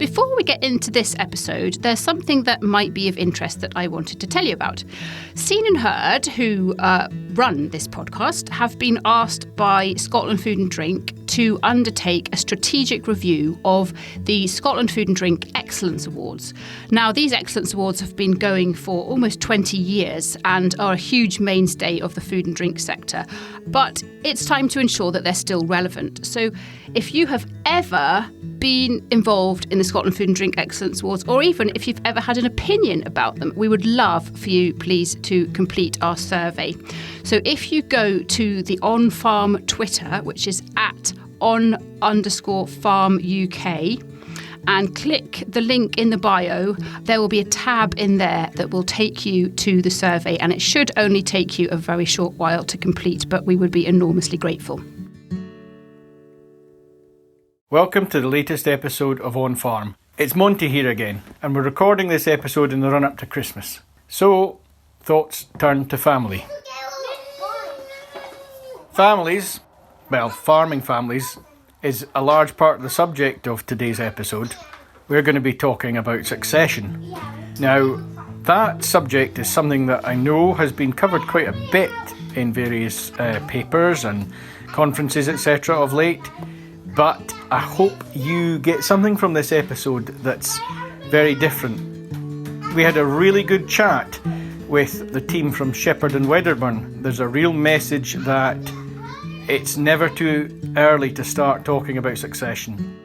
Before we get into this episode, there's something that might be of interest that I wanted to tell you about. Scene and Heard, who run this podcast, have been asked by Scotland Food and Drink to undertake a strategic review of the Scotland Food and Drink Excellence Awards. Now, these Excellence Awards have been going for almost 20 years and are a huge mainstay of the food and drink sector. But it's time to ensure that they're still relevant. So if you have ever been involved in the Scotland Food and Drink Excellence Awards, or even if you've ever had an opinion about them, we would love for you, please, to complete our survey. So if you go to the On Farm Twitter, which is at @on_farm UK, and click the link in the bio, there will be a tab in there that will take you to the survey, and it should only take you a very short while to complete, but we would be enormously grateful. Welcome to the latest episode of On Farm. It's Monty here again, and we're recording this episode in the run-up to Christmas. So, thoughts turn to family. Families, well, farming families, is a large part of the subject of today's episode. We're going to be talking about succession. Now, that subject is something that I know has been covered quite a bit in various papers and conferences, etc. of late, but I hope you get something from this episode that's very different. We had a really good chat with the team from Shepherd and Wedderburn. There's a real message that it's never too early to start talking about succession.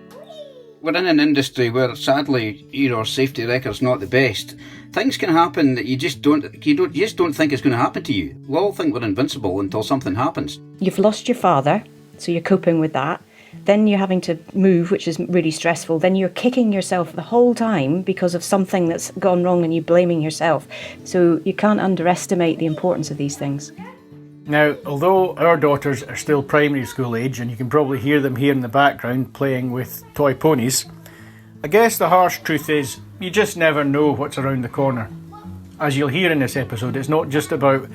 We're in an industry where, sadly, our safety record's not the best. Things can happen that you just don't think it's going to happen to you. We all think we're invincible until something happens. You've lost your father, so you're coping with that. Then you're having to move, which is really stressful. Then you're kicking yourself the whole time because of something that's gone wrong and you're blaming yourself. So you can't underestimate the importance of these things. Now, although our daughters are still primary school age, and you can probably hear them here in the background playing with toy ponies, I guess the harsh truth is you just never know what's around the corner. As you'll hear in this episode, it's not just about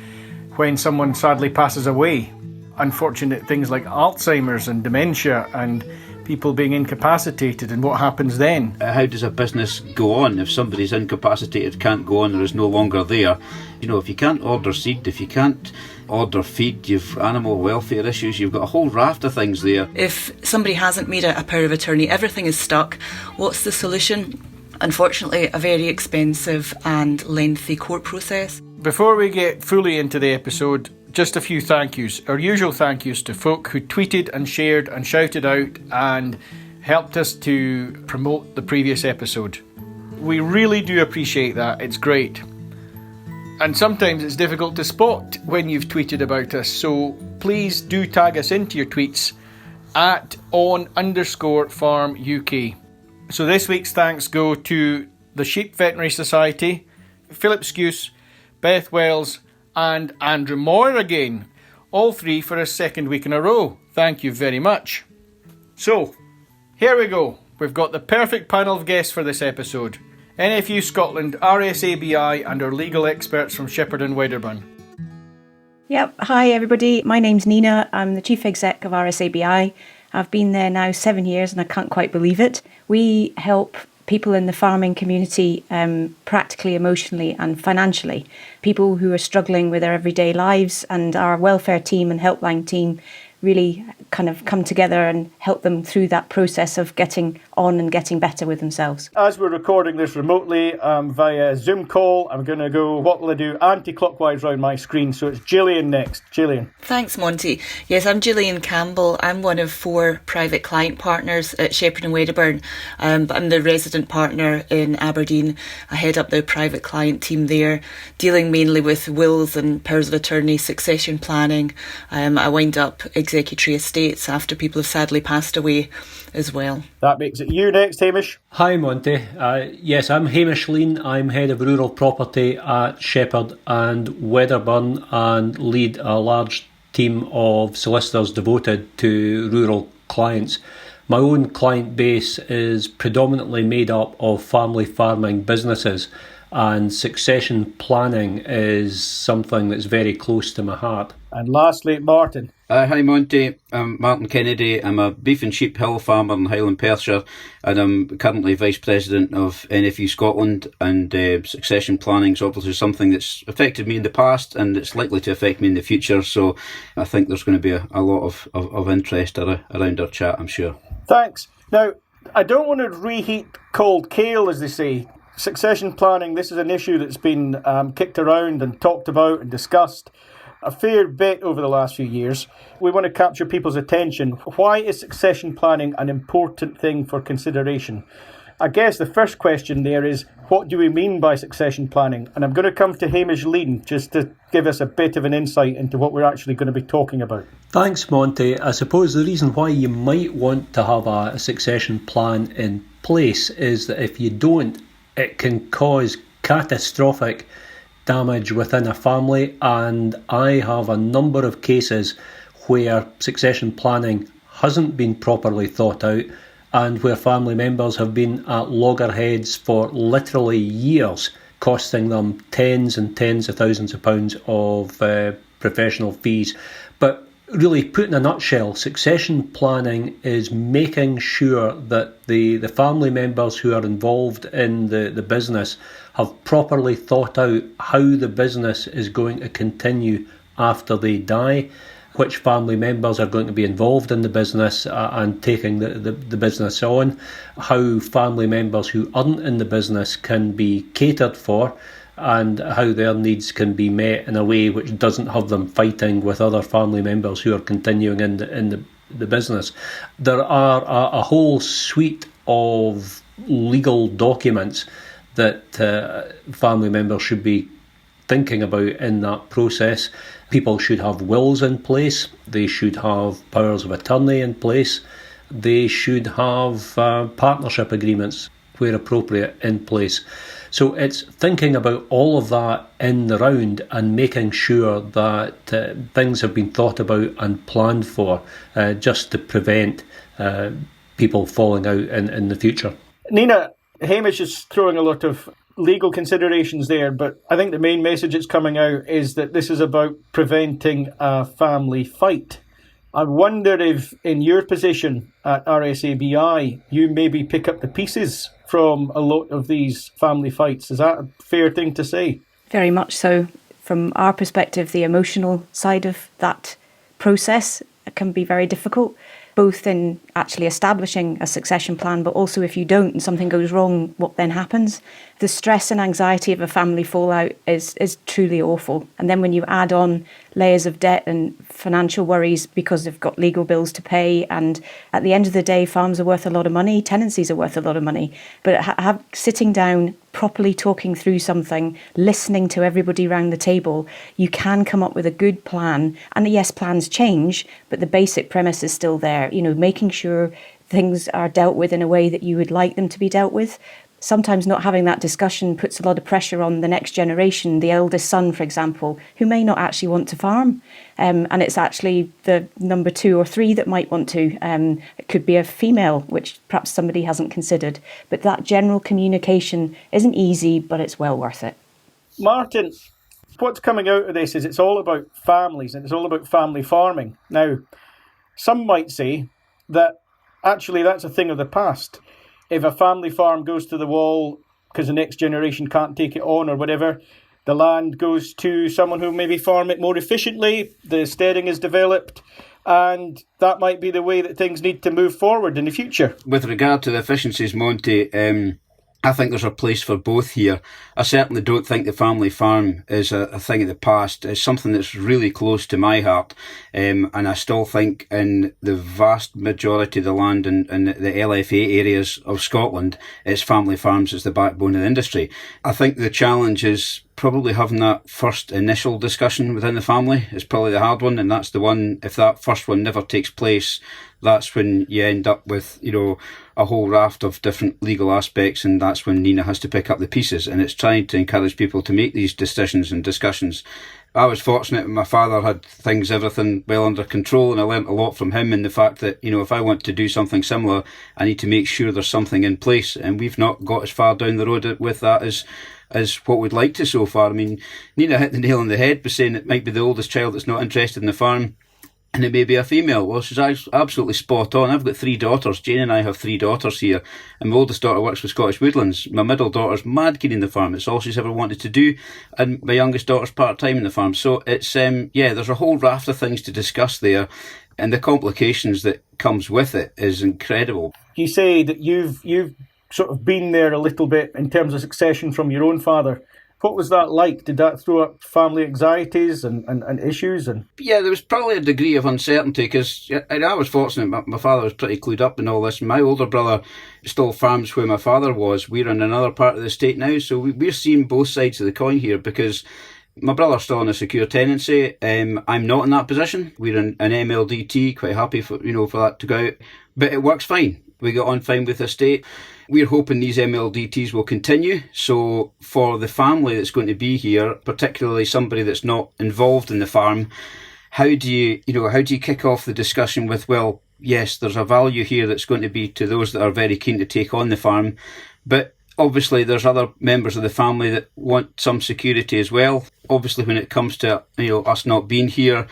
when someone sadly passes away. Unfortunate things like Alzheimer's and dementia and people being incapacitated, and what happens then. How does a business go on if somebody's incapacitated, can't go on, or is no longer there? If you can't order seed, if you can't order feed, you've animal welfare issues, you've got a whole raft of things there. If somebody hasn't made a power of attorney, everything is stuck. What's the solution? Unfortunately, a very expensive and lengthy court process. Before we get fully into the episode, just a few thank yous. Our usual thank yous to folk who tweeted and shared and shouted out and helped us to promote the previous episode. We really do appreciate that. It's great. And sometimes it's difficult to spot when you've tweeted about us, so please do tag us into your tweets at @on_farm UK. So this week's thanks go to the Sheep Veterinary Society, Philip Skuse, Beth Wells, and Andrew Moore again. All three for a second week in a row. Thank you very much. So, here we go. We've got the perfect panel of guests for this episode. NFU Scotland, RSABI, and our legal experts from Shepherd and Wedderburn. Yep. Hi, everybody. My name's Nina. I'm the Chief Exec of RSABI. I've been there now 7 years and I can't quite believe it. We help people in the farming community practically, emotionally and financially. People who are struggling with their everyday lives, and our welfare team and helpline team really kind of come together and help them through that process of getting on and getting better with themselves. As we're recording this remotely via Zoom call, I'm going to go, what will I do, anti-clockwise around my screen. So it's Gillian next. Gillian. Thanks, Monty. Yes, I'm Gillian Campbell. I'm one of 4 private client partners at Shepherd and Wedderburn. But I'm the resident partner in Aberdeen. I head up the private client team there, dealing mainly with wills and powers of attorney, succession planning. I wind up executory estates after people have sadly passed away as well. That makes it you next, Hamish. Hi Monty. Yes, I'm Hamish Lean. I'm Head of Rural Property at Shepherd and Wedderburn and lead a large team of solicitors devoted to rural clients. My own client base is predominantly made up of family farming businesses, and succession planning is something that's very close to my heart. And lastly, Martin. Hi Monty, I'm Martin Kennedy. I'm a beef and sheep hill farmer in Highland Perthshire, and I'm currently Vice President of NFU Scotland, and succession planning is obviously something that's affected me in the past and it's likely to affect me in the future, so I think there's going to be a lot of interest around our chat, I'm sure. Thanks. Now, I don't want to reheat cold kale, as they say. Succession planning, this is an issue that's been kicked around and talked about and discussed a fair bit over the last few years. We want to capture people's attention. Why is succession planning an important thing for consideration? I guess the first question there is, what do we mean by succession planning? And I'm going to come to Hamish Lean just to give us a bit of an insight into what we're actually going to be talking about. Thanks, Monty. I suppose the reason why you might want to have a succession plan in place is that if you don't, it can cause catastrophic damage within a family, and I have a number of cases where succession planning hasn't been properly thought out and where family members have been at loggerheads for literally years, costing them tens and tens of thousands of pounds of professional fees. But really, put in a nutshell, succession planning is making sure that the family members who are involved in the business have properly thought out how the business is going to continue after they die, which family members are going to be involved in the business and taking the business on, how family members who aren't in the business can be catered for, and how their needs can be met in a way which doesn't have them fighting with other family members who are continuing in the business. There are a whole suite of legal documents that family members should be thinking about in that process. People should have wills in place, they should have powers of attorney in place, they should have partnership agreements where appropriate in place. So it's thinking about all of that in the round and making sure that things have been thought about and planned for, just to prevent people falling out in the future. Nina, Hamish is throwing a lot of legal considerations there, but I think the main message that's coming out is that this is about preventing a family fight. I wonder if, in your position at RSABI, you maybe pick up the pieces from a lot of these family fights. Is that a fair thing to say? Very much so. From our perspective, the emotional side of that process can be very difficult, both in actually establishing a succession plan, but also if you don't and something goes wrong, what then happens? The stress and anxiety of a family fallout is truly awful. And then when you add on layers of debt and financial worries because they've got legal bills to pay, and at the end of the day, farms are worth a lot of money, tenancies are worth a lot of money. But sitting down, properly talking through something, listening to everybody around the table, you can come up with a good plan. And yes, plans change, but the basic premise is still there. You know, making sure things are dealt with in a way that you would like them to be dealt with. Sometimes not having that discussion puts a lot of pressure on the next generation, the eldest son, for example, who may not actually want to farm. And it's actually the number 2 or 3 that might want to. It could be a female, which perhaps somebody hasn't considered. But that general communication isn't easy, but it's well worth it. Martin, what's coming out of this is it's all about families and it's all about family farming. Now, some might say that actually that's a thing of the past. If a family farm goes to the wall because the next generation can't take it on or whatever, the land goes to someone who maybe farm it more efficiently, the steading is developed, and that might be the way that things need to move forward in the future. With regard to the efficiencies, Monty, I think there's a place for both here. I certainly don't think the family farm is a thing of the past. It's something that's really close to my heart. And I still think in the vast majority of the land in the LFA areas of Scotland, it's family farms as the backbone of the industry. I think the challenge is probably having that first initial discussion within the family is probably the hard one, and that's the one, if that first one never takes place, that's when you end up with, you know, a whole raft of different legal aspects, and that's when Nina has to pick up the pieces, and it's trying to encourage people to make these decisions and discussions I was fortunate my father had everything well under control, and I learnt a lot from him in the fact that, if I want to do something similar, I need to make sure there's something in place, and we've not got as far down the road with that as what we'd like to so far. I mean, Nina hit the nail on the head by saying it might be the oldest child that's not interested in the farm, and it may be a female. Well, she's absolutely spot on. I've got 3 daughters. Jane and I have 3 daughters here, and my oldest daughter works with Scottish Woodlands. My middle daughter's mad keen in the farm. It's all she's ever wanted to do, and my youngest daughter's part-time in the farm. So it's, there's a whole raft of things to discuss there, and the complications that comes with it is incredible. You say that you've sort of been there a little bit in terms of succession from your own father. What was that like? Did that throw up family anxieties and issues? Yeah, there was probably a degree of uncertainty because I was fortunate. My father was pretty clued up in all this. My older brother still farms where my father was. We're in another part of the state now, so we're seeing both sides of the coin here because my brother's still in a secure tenancy. I'm not in that position. We're in an MLDT, quite happy for that to go out. But it works fine. We got on fine with the estate. We're hoping these MLDTs will continue. So for the family that's going to be here, particularly somebody that's not involved in the farm, how do you kick off the discussion with, well, yes, there's a value here that's going to be to those that are very keen to take on the farm, but obviously there's other members of the family that want some security as well. Obviously when it comes to us not being here,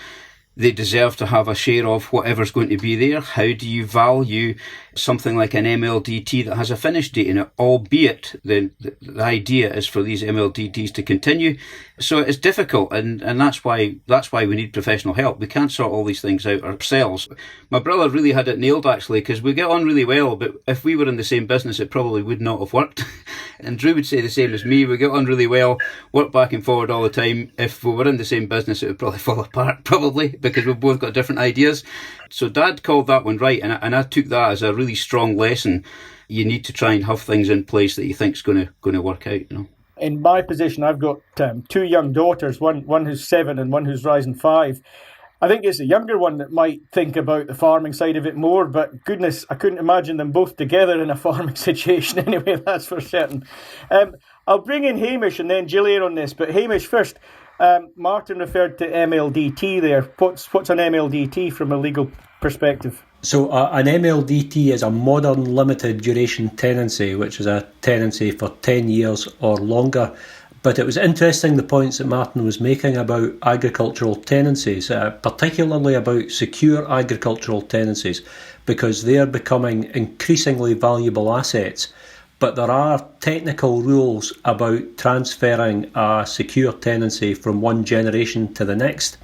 they deserve to have a share of whatever's going to be there. How do you value something like an MLDT that has a finish date in it, albeit the idea is for these MLDTs to continue? So it's difficult, and that's why we need professional help. We can't sort all these things out ourselves. My brother really had it nailed, actually, because we get on really well, but if we were in the same business, it probably would not have worked. And Drew would say the same as me. We get on really well, work back and forward all the time. If we were in the same business, it would probably fall apart, probably, because we've both got different ideas. So Dad called that one right, and I took that as a really strong lesson. You need to try and have things in place that you think's going to work out. In my position, I've got 2 young daughters, one who's 7 and one who's rising 5. I think it's the younger one that might think about the farming side of it more, but goodness, I couldn't imagine them both together in a farming situation anyway, that's for certain. I'll bring in Hamish and then Gillian on this, but Hamish first. Martin referred to MLDT there. What's an MLDT from a legal perspective? So an MLDT is a modern limited duration tenancy, which is a tenancy for 10 years or longer. But it was interesting the points that Martin was making about agricultural tenancies, particularly about secure agricultural tenancies, because they are becoming increasingly valuable assets. But there are technical rules about transferring a secure tenancy from one generation to the next.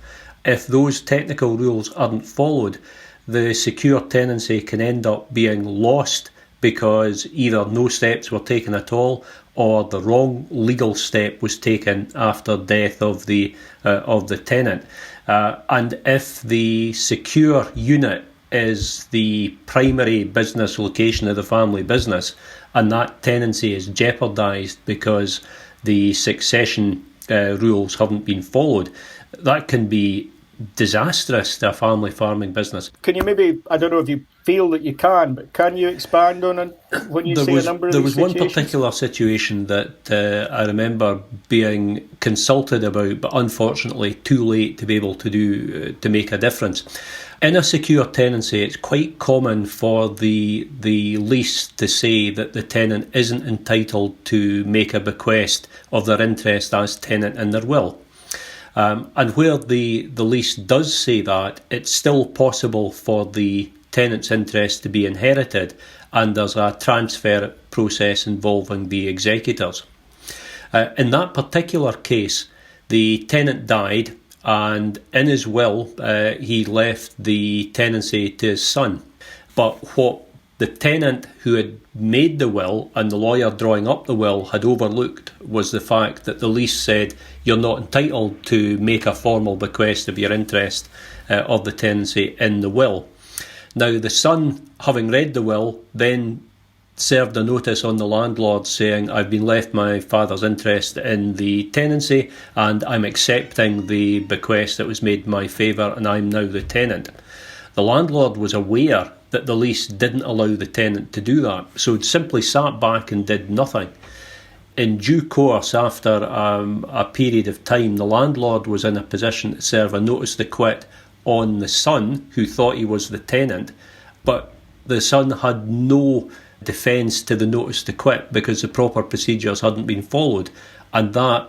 If those technical rules aren't followed, the secure tenancy can end up being lost because either no steps were taken at all or the wrong legal step was taken after death of the tenant. And if the secure unit is the primary business location of the family business, and that tenancy is jeopardised because the succession rules haven't been followed, that can be disastrous to a family farming business. Can you maybe, I don't know if you feel that you can, but can you expand on it when you say a number of these situations? There was one particular situation that I remember being consulted about, but unfortunately too late to be able to make a difference. In a secure tenancy, it's quite common for the lease to say that the tenant isn't entitled to make a bequest of their interest as tenant in their will. And where the lease does say that, it's still possible for the tenant's interest to be inherited, and there's a transfer process involving the executors. In that particular case, the tenant died, and in his will, he left the tenancy to his son. But what the tenant who had made the will and the lawyer drawing up the will had overlooked was the fact that the lease said you're not entitled to make a formal bequest of your interest of the tenancy in the will. Now, the son, having read the will, then served a notice on the landlord saying, I've been left my father's interest in the tenancy and I'm accepting the bequest that was made in my favour and I'm now the tenant. The landlord was aware that the lease didn't allow the tenant to do that, so it simply sat back and did nothing. In due course, after a period of time, the landlord was in a position to serve a notice to quit on the son, who thought he was the tenant, but the son had no defence to the notice to quit because the proper procedures hadn't been followed, and that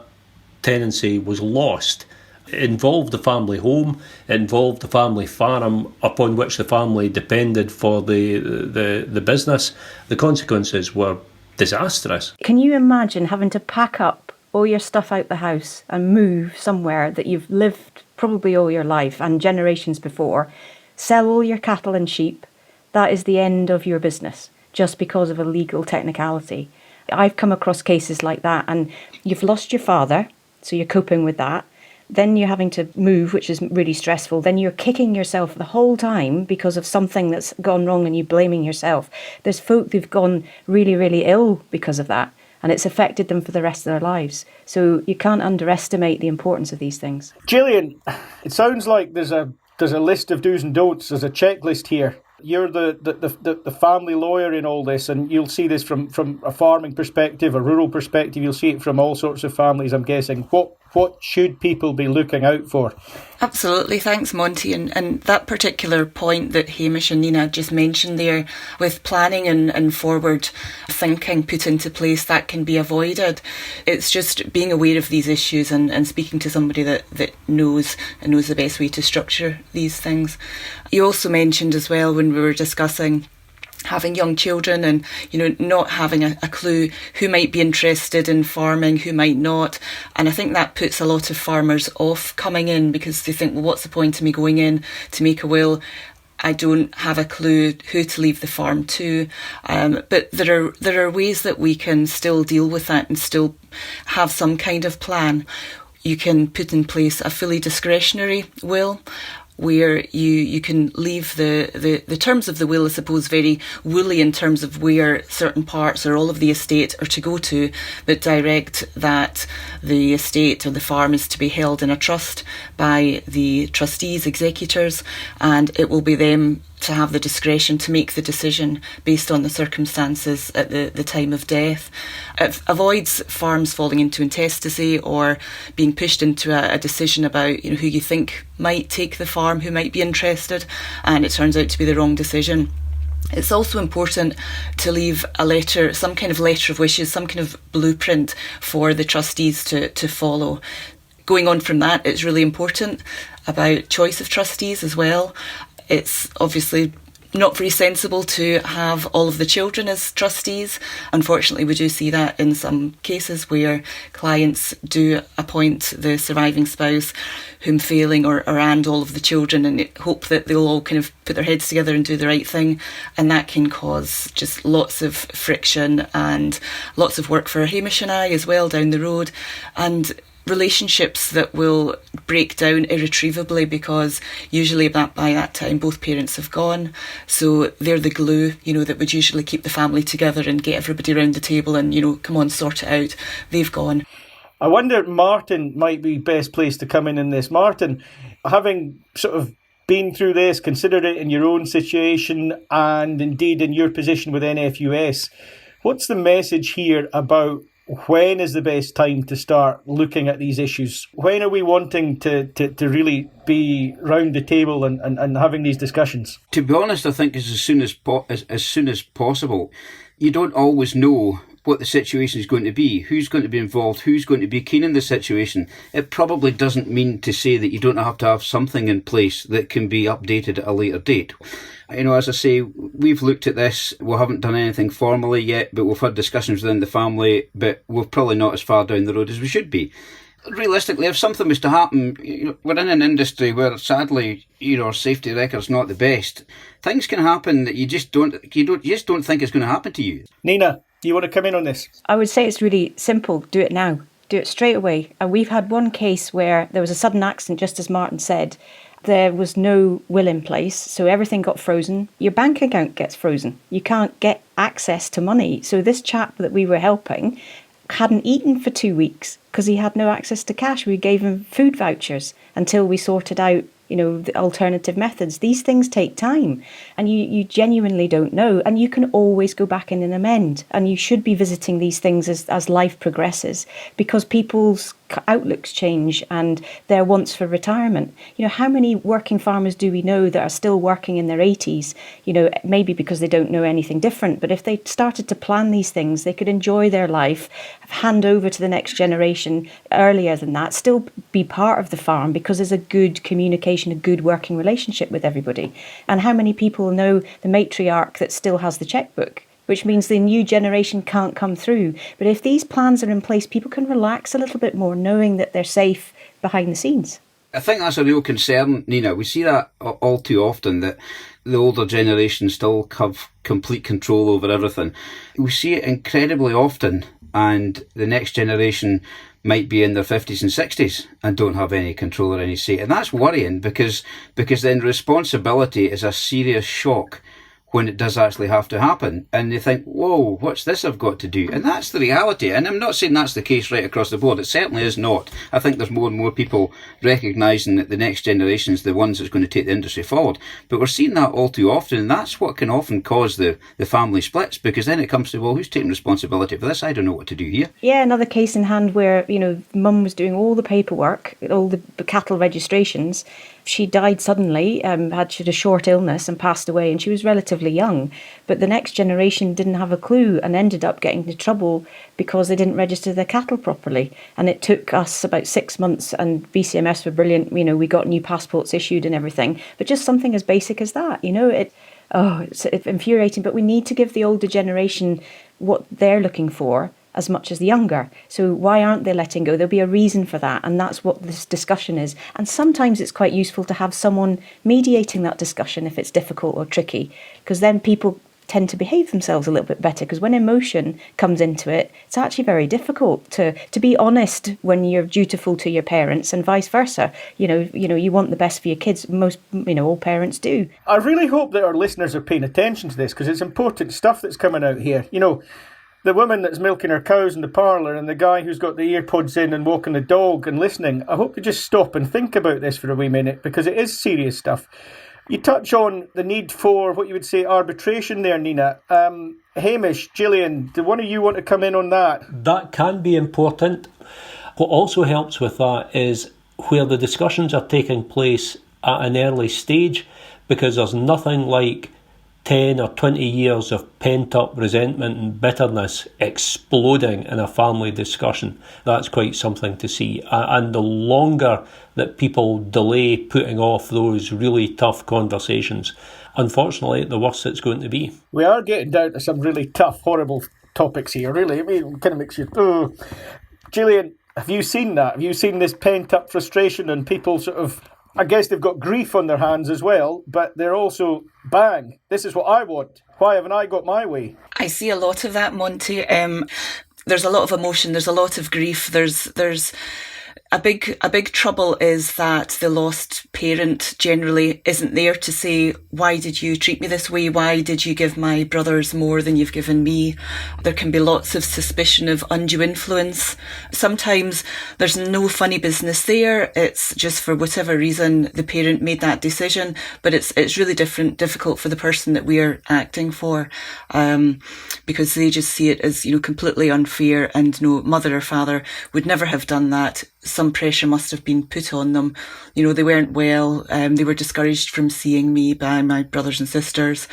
tenancy was lost. It involved the family home, it involved the family farm upon which the family depended for the business. The consequences were disastrous. Can you imagine having to pack up all your stuff out the house and move somewhere that you've lived probably all your life and generations before, sell all your cattle and sheep? That is the end of your business, just because of a legal technicality. I've come across cases like that, and you've lost your father, so you're coping with that. Then you're having to move, which is really stressful. Then you're kicking yourself the whole time because of something that's gone wrong and you're blaming yourself. There's folk who've gone really, really ill because of that, and it's affected them for the rest of their lives. So you can't underestimate the importance of these things. Gillian, it sounds like there's a list of do's and don'ts. There's a checklist here. You're the family lawyer in all this, and you'll see this from a farming perspective, a rural perspective. You'll see it from all sorts of families, I'm guessing. What should people be looking out for? Absolutely, thanks Monty. And that particular point that Hamish and Nina just mentioned there, with planning and forward thinking put into place, that can be avoided. It's just being aware of these issues and speaking to somebody that knows the best way to structure these things. You also mentioned as well, when we were discussing having young children and, not having a clue who might be interested in farming, who might not. And I think that puts a lot of farmers off coming in, because they think, well, what's the point of me going in to make a will? I don't have a clue who to leave the farm to. But there are ways that we can still deal with that and still have some kind of plan. You can put in place a fully discretionary will, where you can leave the terms of the will, I suppose, very woolly in terms of where certain parts or all of the estate are to go to, but direct that the estate or the farm is to be held in a trust by the trustees, executors, and it will be them to have the discretion to make the decision based on the circumstances at the time of death. It avoids farms falling into intestacy or being pushed into a decision about who you think might take the farm, who might be interested, and it turns out to be the wrong decision. It's also important to leave a letter, some kind of letter of wishes, some kind of blueprint for the trustees to follow. Going on from that, it's really important about choice of trustees as well. It's obviously not very sensible to have all of the children as trustees. Unfortunately, we do see that in some cases where clients do appoint the surviving spouse, whom failing or and all of the children, and hope that they'll all kind of put their heads together and do the right thing. And that can cause just lots of friction and lots of work for Hamish and I as well down the road. And relationships that will break down irretrievably, because usually by that time both parents have gone, so they're the glue that would usually keep the family together and get everybody around the table and come on, sort it out. They've gone. I wonder, Martin might be best placed to come in this. Martin, having sort of been through this, considered it in your own situation and indeed in your position with NFUS, what's the message here about when is the best time to start looking at these issues? When are we wanting to really be round the table and having these discussions? To be honest, I think it's as soon as possible. You don't always know what the situation is going to be, who's going to be involved, who's going to be keen in the situation. It probably doesn't mean to say that you don't have to have something in place that can be updated at a later date. As I say, we've looked at this. We haven't done anything formally yet, but we've had discussions within the family, but we're probably not as far down the road as we should be. Realistically, if something was to happen, we're in an industry where sadly, our safety record's not the best. Things can happen that you just don't think it's going to happen to you. Nina, do you want to come in on this? I would say it's really simple. Do it now. Do it straight away. And we've had one case where there was a sudden accident, just as Martin said. There was no will in place, so everything got frozen. Your bank account gets frozen. You can't get access to money. So this chap that we were helping hadn't eaten for 2 weeks because he had no access to cash. We gave him food vouchers until we sorted out the alternative methods. These things take time, and you genuinely don't know, and you can always go back in and amend, and you should be visiting these things as life progresses, because people's outlooks change and their wants for retirement. How many working farmers do we know that are still working in their 80s, maybe because they don't know anything different, but if they started to plan these things, they could enjoy their life, hand over to the next generation earlier than that, still be part of the farm because there's a good communication, a good working relationship with everybody. And how many people know the matriarch that still has the checkbook, which means the new generation can't come through. But if these plans are in place, people can relax a little bit more, knowing that they're safe behind the scenes. I think that's a real concern, Nina. We see that all too often, that the older generation still have complete control over everything. We see it incredibly often, and the next generation might be in their 50s and 60s and don't have any control or any say. And that's worrying, because then responsibility is a serious shock when it does actually have to happen. And they think, whoa, what's this I've got to do? And that's the reality. And I'm not saying that's the case right across the board. It certainly is not. I think there's more and more people recognising that the next generation is the ones that's going to take the industry forward. But we're seeing that all too often. And that's what can often cause the family splits, because then it comes to, well, who's taking responsibility for this? I don't know what to do here. Yeah, another case in hand where, mum was doing all the paperwork, all the cattle registrations. She died suddenly, had a short illness and passed away, and she was relatively young. But the next generation didn't have a clue and ended up getting into trouble because they didn't register their cattle properly. And it took us about 6 months, and BCMS were brilliant. We got new passports issued and everything. But just something as basic as that, it's infuriating. But we need to give the older generation what they're looking for as much as the younger. So why aren't they letting go? There'll be a reason for that, and that's what this discussion is. And sometimes it's quite useful to have someone mediating that discussion if it's difficult or tricky, because then people tend to behave themselves a little bit better, because when emotion comes into it, it's actually very difficult to be honest when you're dutiful to your parents, and vice versa. You want the best for your kids. Most, all parents do. I really hope that our listeners are paying attention to this, because it's important stuff that's coming out here. The woman that's milking her cows in the parlour and the guy who's got the earpods in and walking the dog and listening, I hope you just stop and think about this for a wee minute, because it is serious stuff. You touch on the need for what you would say arbitration there, Nina. Hamish, Gillian, do one of you want to come in on that? That can be important. What also helps with that is where the discussions are taking place at an early stage, because there's nothing like 10 or 20 years of pent-up resentment and bitterness exploding in a family discussion. That's quite something to see. And the longer that people delay putting off those really tough conversations, unfortunately, the worse it's going to be. We are getting down to some really tough, horrible topics here, really. It kind of makes you... Gillian, have you seen that? Have you seen this pent-up frustration and people sort of... I guess they've got grief on their hands as well, but they're also, bang, this is what I want. Why haven't I got my way? I see a lot of that, Monty. There's a lot of emotion. There's a lot of grief. There's a big trouble is that the lost parent generally isn't there to say, why did you treat me this way? Why did you give my brothers more than you've given me? There can be lots of suspicion of undue influence. Sometimes there's no funny business there. It's just for whatever reason the parent made that decision, but it's really difficult for the person that we're acting for, because they just see it as, completely unfair, and no, mother or father would never have done that. Some pressure must have been put on them. They weren't well. They were discouraged from seeing me by my brothers and sisters.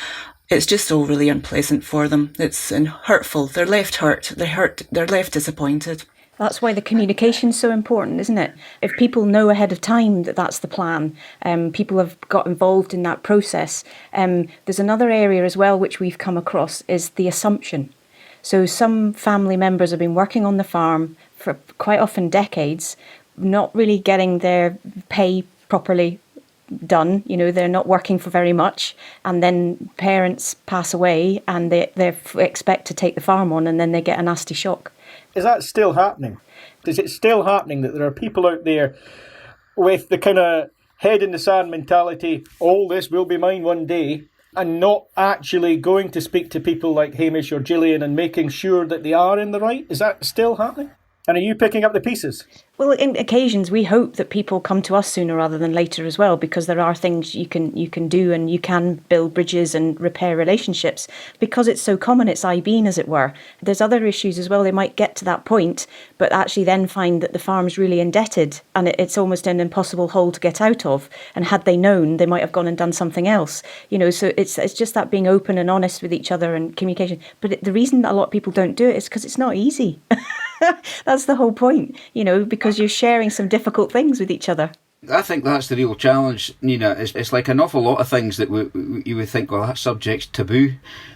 It's just all really unpleasant for them. It's hurtful. They're left hurt. They're left disappointed. That's why the communication's so important, isn't it? If people know ahead of time that that's the plan, people have got involved in that process. There's another area as well which we've come across is the assumption. So some family members have been working on the farm for quite often decades, not really getting their pay properly done. They're not working for very much, and then parents pass away and they expect to take the farm on, and then they get a nasty shock. Is that still happening? Is it still happening that there are people out there with the kind of head in the sand mentality, all this will be mine one day, and not actually going to speak to people like Hamish or Gillian and making sure that they are in the right? Is that still happening? And are you picking up the pieces? Well, in occasions, we hope that people come to us sooner rather than later as well, because there are things you can do, and you can build bridges and repair relationships. Because it's so common, it's IBeen, as it were. There's other issues as well. They might get to that point, but actually then find that the farm's really indebted, and it's almost an impossible hole to get out of. And had they known, they might have gone and done something else. So it's just that being open and honest with each other and communication. But the reason that a lot of people don't do it is because it's not easy. That's the whole point, because you're sharing some difficult things with each other. I think that's the real challenge, Nina. It's like an awful lot of things that you would think, well, that subject's taboo.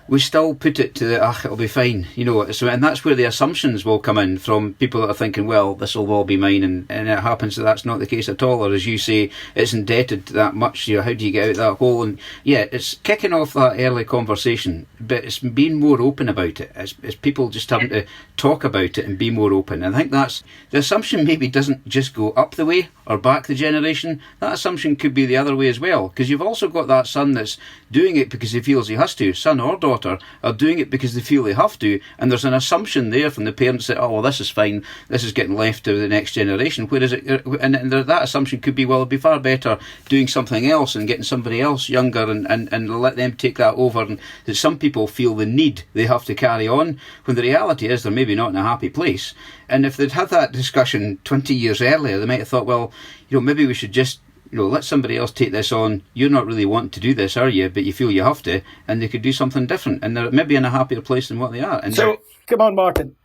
We still put it to it'll be fine, So, and that's where the assumptions will come in from people that are thinking, well, this will all be mine, and it happens that that's not the case at all. Or as you say, it's indebted that much. How do you get out that hole? And yeah, it's kicking off that early conversation, but it's being more open about it. It's people just having to talk about it and be more open. And I think that's the assumption. Maybe doesn't just go up the way or back the generation. That assumption could be the other way as well, because you've also got that son that's doing it because he feels he has to. Son or daughter are doing it because they feel they have to, and there's an assumption there from the parents that, oh, well, this is fine, this is getting left to the next generation. Whereas that assumption could be, well, it'd be far better doing something else and getting somebody else younger and let them take that over. And that some people feel the need they have to carry on, when the reality is they're maybe not in a happy place. And if they'd had that discussion 20 years earlier, they might have thought, well, maybe we should just let somebody else take this on. You're not really wanting to do this, are you? But you feel you have to, and they could do something different, and they're maybe in a happier place than what they are. And so, come on, Martin.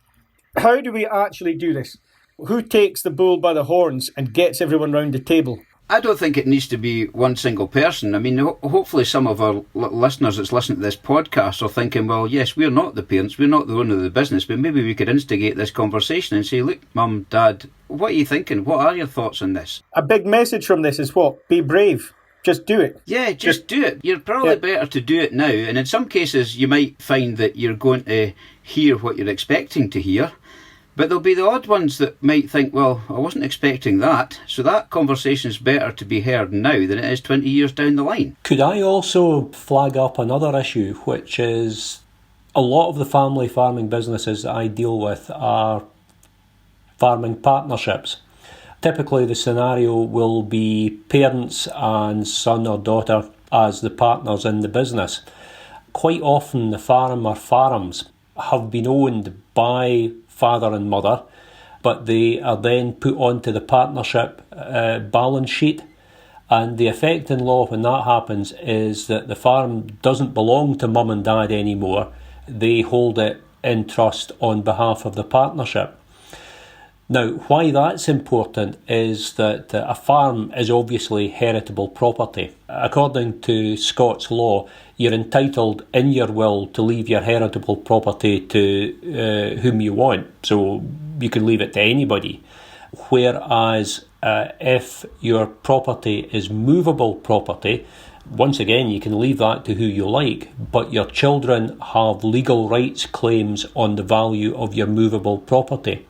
How do we actually do this? Who takes the bull by the horns and gets everyone round the table? I don't think it needs to be one single person. I mean, hopefully some of our listeners that's listening to this podcast are thinking, well, yes, we're not the parents, we're not the owner of the business, but maybe we could instigate this conversation and say, look, Mum, Dad, what are you thinking? What are your thoughts on this? A big message from this is what? Be brave. Just do it. Yeah, just do it. You're probably better to do it now. And in some cases, you might find that you're going to hear what you're expecting to hear. But there'll be the odd ones that might think, well, I wasn't expecting that. So that conversation's better to be heard now than it is 20 years down the line. Could I also flag up another issue, which is a lot of the family farming businesses that I deal with are farming partnerships. Typically the scenario will be parents and son or daughter as the partners in the business. Quite often the farm or farms have been owned by father and mother, but they are then put onto the partnership balance sheet. And the effect in law when that happens is that the farm doesn't belong to mum and dad anymore. They hold it in trust on behalf of the partnership. Now, why that's important is that a farm is obviously heritable property. According to Scots law, you're entitled in your will to leave your heritable property to whom you want. So you can leave it to anybody. Whereas if your property is movable property, once again, you can leave that to who you like, but your children have legal rights claims on the value of your movable property.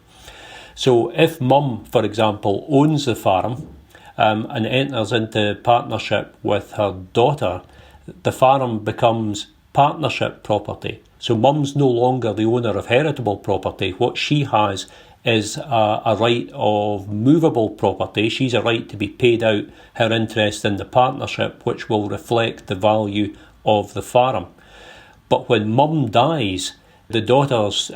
So if mum, for example, owns the farm and enters into partnership with her daughter, the farm becomes partnership property. So mum's no longer the owner of heritable property. What she has is a right of movable property. She's a right to be paid out her interest in the partnership, which will reflect the value of the farm. But when mum dies, the daughter's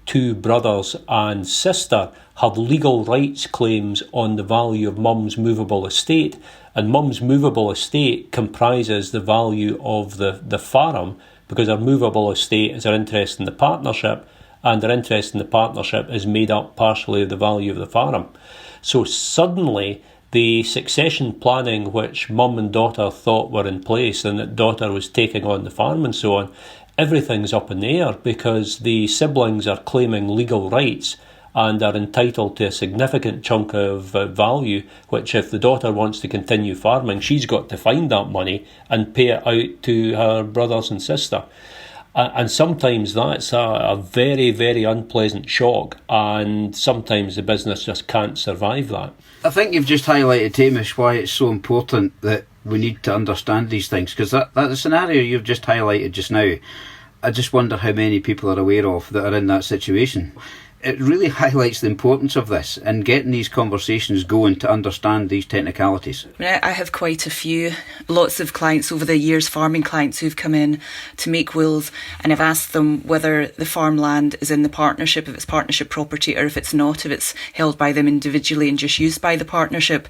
two brothers and sister have legal rights claims on the value of mum's movable estate, and mum's movable estate comprises the value of the farm, because her movable estate is her interest in the partnership, and her interest in the partnership is made up partially of the value of the farm. So suddenly the succession planning which mum and daughter thought were in place, and that daughter was taking on the farm and so on, everything's up in the air, because the siblings are claiming legal rights and are entitled to a significant chunk of value, which if the daughter wants to continue farming, she's got to find that money and pay it out to her brothers and sister. And sometimes that's a very, very unpleasant shock, and sometimes the business just can't survive that. I think you've just highlighted, Hamish, why it's so important that we need to understand these things, because that the scenario you've just highlighted just now, I just wonder how many people are aware of that are in that situation. it really highlights the importance of this and getting these conversations going to understand these technicalities. I have quite a few, lots of clients over the years, farming clients who've come in to make wills, and I've asked them whether the farmland is in the partnership, if it's partnership property, or if it's not, if it's held by them individually and just used by the partnership.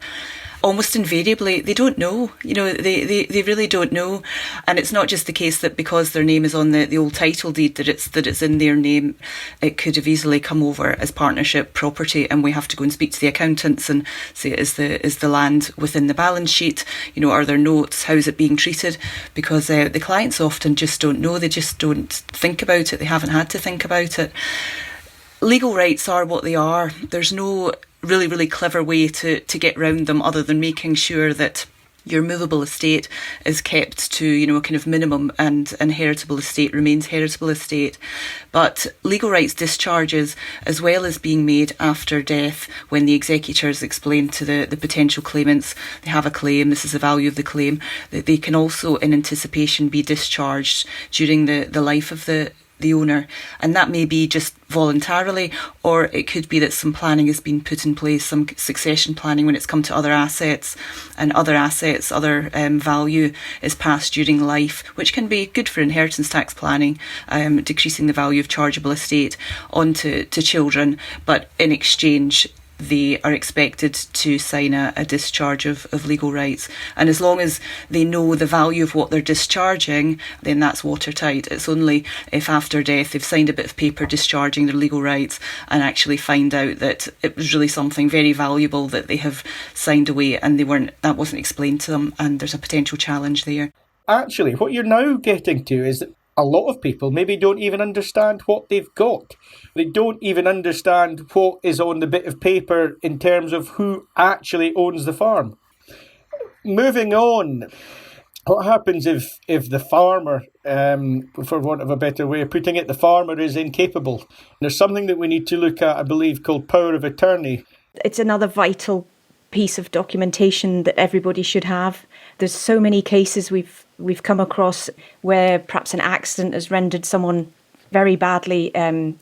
Almost invariably, they don't know. They really don't know. And it's not just the case that because their name is on the old title deed that it's in their name. It could have easily come over as partnership property, and we have to go and speak to the accountants and say, is the land within the balance sheet? Are there notes? How is it being treated? Because the clients often just don't know. They just don't think about it. They haven't had to think about it. Legal rights are what they are. There's no really, really clever way to get round them other than making sure that your movable estate is kept to, a kind of minimum, and an heritable estate remains heritable estate. But legal rights discharges, as well as being made after death, when the executors explain to the potential claimants they have a claim, this is the value of the claim, that they can also in anticipation be discharged during the life of the owner, and that may be just voluntarily, or it could be that some planning has been put in place, some succession planning when it's come to other assets, and other value is passed during life, which can be good for inheritance tax planning, decreasing the value of chargeable estate onto children, but in exchange they are expected to sign a discharge of legal rights. And as long as they know the value of what they're discharging, then that's watertight. It's only if after death they've signed a bit of paper discharging their legal rights and actually find out that it was really something very valuable that they have signed away and that wasn't explained to them, and there's a potential challenge there. Actually, what you're now getting to is that a lot of people maybe don't even understand what they've got. They don't even understand what is on the bit of paper in terms of who actually owns the farm. Moving on, what happens if the farmer, for want of a better way of putting it, the farmer is incapable? There's something that we need to look at, I believe, called power of attorney. It's another vital piece of documentation that everybody should have. There's so many cases we've come across where perhaps an accident has rendered someone very badly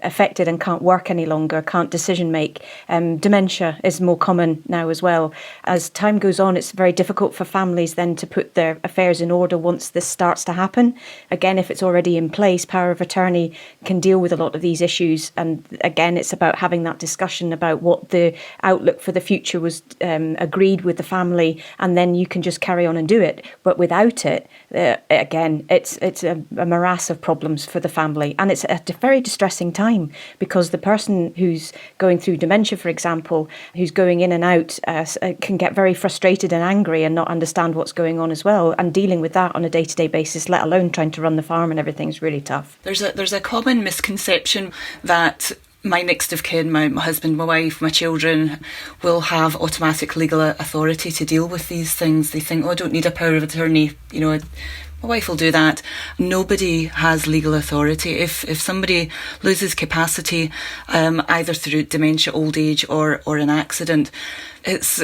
affected and can't work any longer, can't decision make. Dementia is more common now as well. As time goes on, it's very difficult for families then to put their affairs in order once this starts to happen. Again, if it's already in place, power of attorney can deal with a lot of these issues. And again, it's about having that discussion about what the outlook for the future was agreed with the family, and then you can just carry on and do it. But without it, again, it's a morass of problems for the family. And it's a very distressing time, because the person who's going through dementia, for example, who's going in and out, can get very frustrated and angry and not understand what's going on as well. And dealing with that on a day-to-day basis, let alone trying to run the farm and everything, is really tough. There's a common misconception that my next of kin, my husband, my wife, my children, will have automatic legal authority to deal with these things. They think, I don't need a power of attorney, my wife will do that. Nobody has legal authority. If somebody loses capacity, either through dementia, old age, or an accident, it's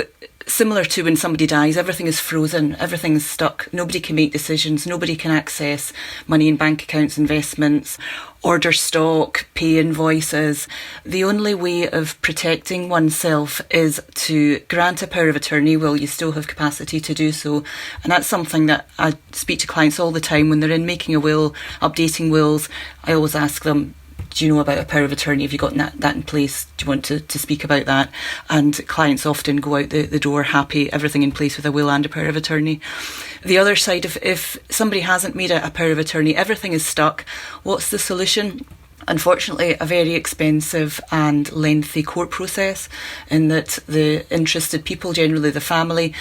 similar to when somebody dies. Everything is frozen, everything is stuck. Nobody can make decisions, nobody can access money in bank accounts, investments, order stock, pay invoices. The only way of protecting oneself is to grant a power of attorney while you still have capacity to do so. And that's something that I speak to clients all the time when they're in making a will, updating wills. I always ask them, do you know about a power of attorney? Have you got that in place? Do you want to speak about that? And clients often go out the door happy, everything in place with a will and a power of attorney. The other side, if somebody hasn't made a power of attorney, everything is stuck, what's the solution? Unfortunately, a very expensive and lengthy court process, in that the interested people, generally the family,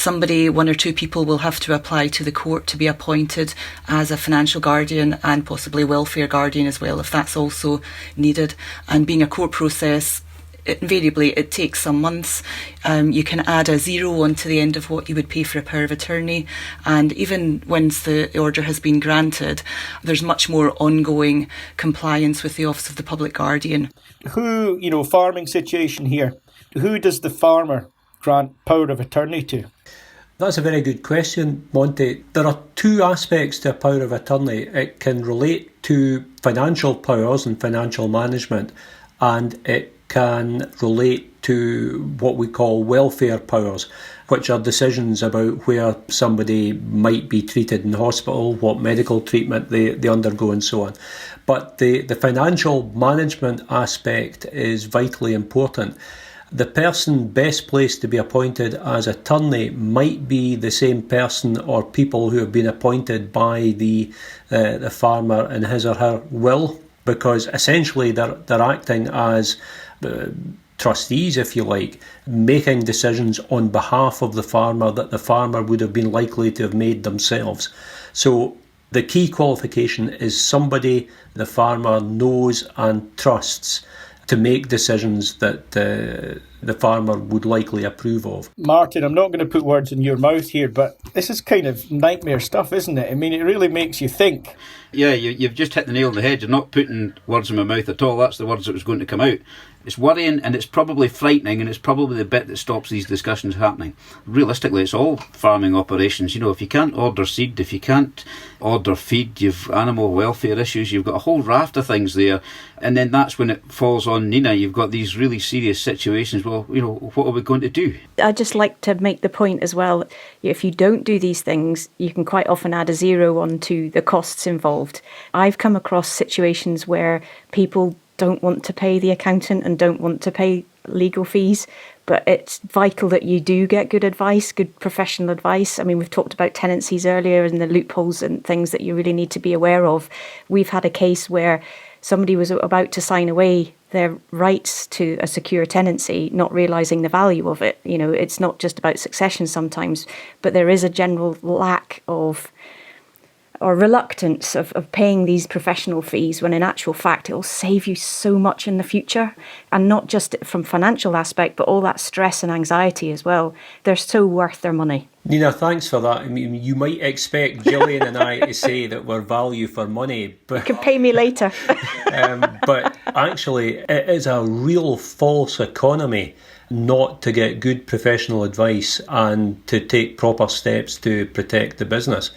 one or two people will have to apply to the court to be appointed as a financial guardian and possibly welfare guardian as well, if that's also needed. And being a court process, invariably it takes some months. You can add a zero onto the end of what you would pay for a power of attorney, and even once the order has been granted, there's much more ongoing compliance with the Office of the Public Guardian. Farming situation here, who does the farmer grant power of attorney to? That's a very good question, Monty. There are two aspects to a power of attorney. It can relate to financial powers and financial management, and it can relate to what we call welfare powers, which are decisions about where somebody might be treated in hospital, what medical treatment they undergo and so on. But the financial management aspect is vitally important. The person best placed to be appointed as attorney might be the same person or people who have been appointed by the farmer in his or her will, because essentially they're acting as trustees, if you like, making decisions on behalf of the farmer that the farmer would have been likely to have made themselves. So the key qualification is somebody the farmer knows and trusts to make decisions that the farmer would likely approve of. Martin, I'm not going to put words in your mouth here, but this is kind of nightmare stuff, isn't it? I mean, it really makes you think. Yeah, you've just hit the nail on the head. You're not putting words in my mouth at all. That's the words that was going to come out. It's worrying, and it's probably frightening, and it's probably the bit that stops these discussions happening. Realistically, it's all farming operations. You know, if you can't order seed, if you can't order feed, you've animal welfare issues, you've got a whole raft of things there. And then that's when it falls on Nina. You've got these really serious situations. Well, you know, what are we going to do? I'd just like to make the point as well, if you don't do these things, you can quite often add a zero onto the costs involved. I've come across situations where people don't want to pay the accountant and don't want to pay legal fees, but it's vital that you do get good advice, good professional advice. I mean, we've talked about tenancies earlier and the loopholes and things that you really need to be aware of. We've had a case where somebody was about to sign away their rights to a secure tenancy, not realising the value of it. You know, it's not just about succession sometimes, but there is a general lack of or reluctance of paying these professional fees, when in actual fact it will save you so much in the future, and not just from financial aspect, but all that stress and anxiety as well. They're so worth their money. Nina, thanks for that. I mean, you might expect Gillian and I to say that we're value for money, but you can pay me later. But actually, it is a real false economy not to get good professional advice and to take proper steps to protect the business.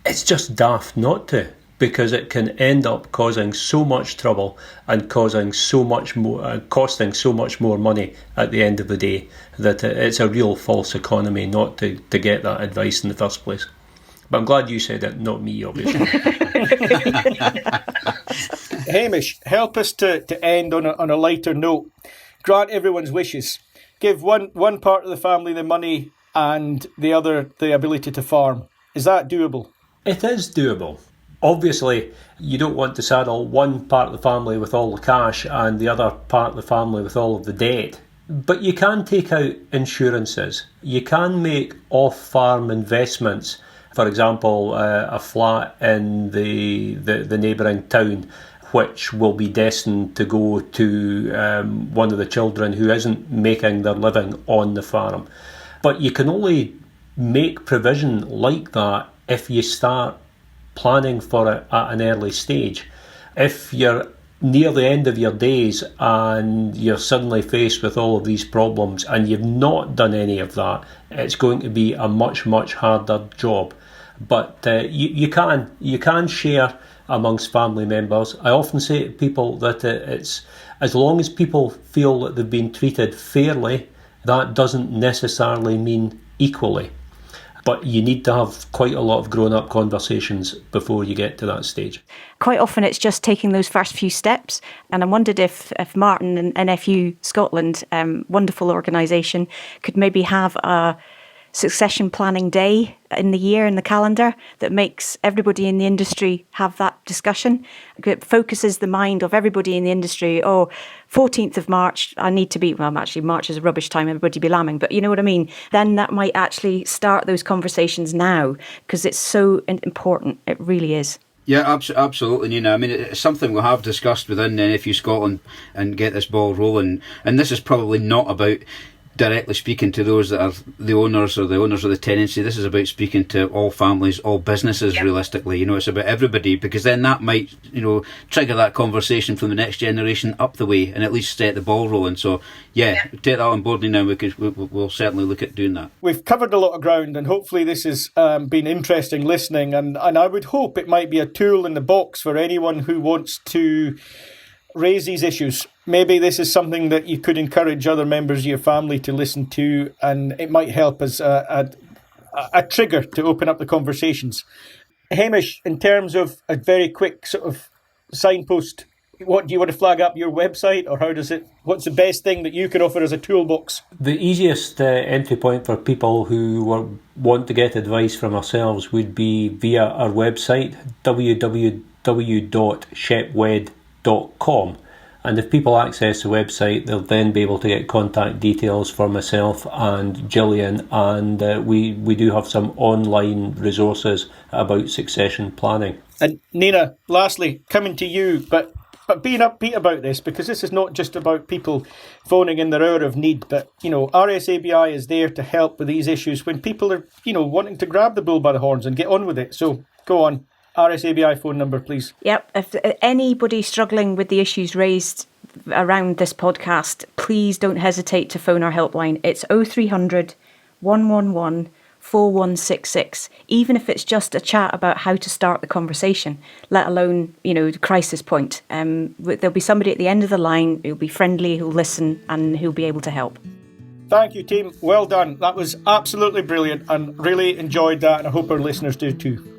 It's just daft not to, because it can end up causing so much trouble and causing so much more, costing so much more money at the end of the day, that it's a real false economy not to get that advice in the first place. But I'm glad you said it, not me, obviously. Hamish, help us to end on a lighter note. Grant everyone's wishes. Give one part of the family the money and the other the ability to farm. Is that doable? It is doable. Obviously, you don't want to saddle one part of the family with all the cash and the other part of the family with all of the debt. But you can take out insurances. You can make off-farm investments. For example, a flat in the neighbouring town, which will be destined to go to one of the children who isn't making their living on the farm. But you can only make provision like that if you start planning for it at an early stage. If you're near the end of your days and you're suddenly faced with all of these problems and you've not done any of that, it's going to be a much, much harder job. But you can share amongst family members. I often say to people that it's, as long as people feel that they've been treated fairly, that doesn't necessarily mean equally. But you need to have quite a lot of grown-up conversations before you get to that stage. Quite often it's just taking those first few steps. And I wondered if Martin and NFU Scotland, wonderful organisation, could maybe have a succession planning day in the year in the calendar that makes everybody in the industry have that discussion. It focuses the mind of everybody in the industry. 14th of March, I need to be, well, actually March is a rubbish time, everybody be lambing, but you know what I mean? Then that might actually start those conversations now, because it's so important. It really is. Yeah, absolutely, Nina. I mean, it's something we have discussed within NFU Scotland and get this ball rolling. And this is probably not about directly speaking to those that are the owners or the owners of the tenancy. This is about speaking to all families, all businesses, realistically. You know, it's about everybody, because then that might, trigger that conversation from the next generation up the way and at least set the ball rolling. So, take that on board now. We'll certainly look at doing that. We've covered a lot of ground, and hopefully this has been interesting listening, and I would hope it might be a tool in the box for anyone who wants to raise these issues. Maybe this is something that you could encourage other members of your family to listen to, and it might help as a trigger to open up the conversations. Hamish, in terms of a very quick sort of signpost, what do you want to flag up, your website, or what's the best thing that you can offer as a toolbox? The easiest entry point for people who want to get advice from ourselves would be via our website, www.shepwed.com. And if people access the website, they'll then be able to get contact details for myself and Gillian, and we do have some online resources about succession planning. And Nina, lastly, coming to you, but being upbeat about this, because this is not just about people phoning in their hour of need, but, RSABI is there to help with these issues when people are, wanting to grab the bull by the horns and get on with it. So go on. RSABI phone number, please. Yep. If anybody struggling with the issues raised around this podcast, please don't hesitate to phone our helpline. It's 0300 111 4166. Even if it's just a chat about how to start the conversation, let alone, the crisis point. There'll be somebody at the end of the line who'll be friendly, who'll listen, and who'll be able to help. Thank you, team. Well done. That was absolutely brilliant and really enjoyed that, and I hope our listeners do too.